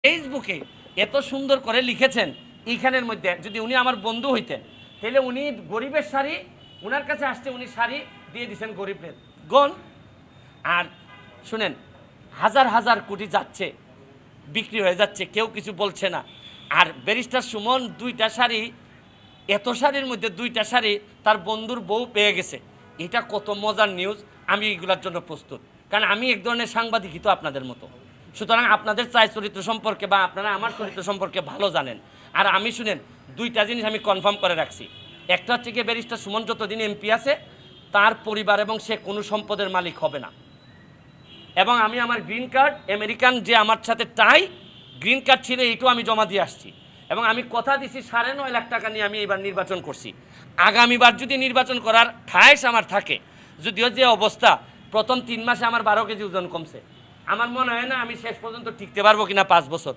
ফেসবুকে এত সুন্দর করে লিখেছেন, এইখানের মধ্যে যদি উনি আমার বন্ধু হইতেন তাহলে উনি গরিবের শাড়ি উনার কাছে আসছে, উনি শাড়ি দিয়ে দিচ্ছেন গরিবদের গণ। আর শুনেন, হাজার হাজার কোটি যাচ্ছে, বিক্রি হয়ে যাচ্ছে, কেউ কিছু বলছে না। আর ব্যারিস্টার সুমন দুইটা শাড়ি, এত শাড়ির মধ্যে দুইটা শাড়ি তার বন্ধুর বউ পেয়ে গেছে। এটা কত মজার নিউজ। আমি এইগুলোর জন্য প্রস্তুত, কারণ আমি এক ধরনের সাংবাদিকই তো আপনাদের মতো। সুতরাং আপনাদের চাই চরিত্র সম্পর্কে বা আপনারা আমার চরিত্র সম্পর্কে ভালো জানেন। আর আমি শুনেন, দুইটা জিনিস আমি কনফার্ম করে রাখছি। একটা হচ্ছে কি, ব্যারিস্টার সুমন যতদিন এমপি আছে তার পরিবার এবং সে কোনো সম্পদের মালিক হবে না। এবং আমি আমার গ্রিন কার্ড, আমেরিকান যে আমার সাথে টাই গ্রিন কার্ড ছিল, এইটাও আমি জমা দিয়ে আসছি। এবং আমি কথা দিছি 9.5 লাখ টাকা নিয়ে আমি এবার নির্বাচন করছি। আগামীবার যদি নির্বাচন করার ঠাঁস আমার থাকে, যদিও যে অবস্থা প্রথম 3 মাসে আমার 12 কেজি ওজন কমছে, আমার মনে হয় না আমি শেষ পর্যন্ত টিকতে পারবো কিনা 5 বছর।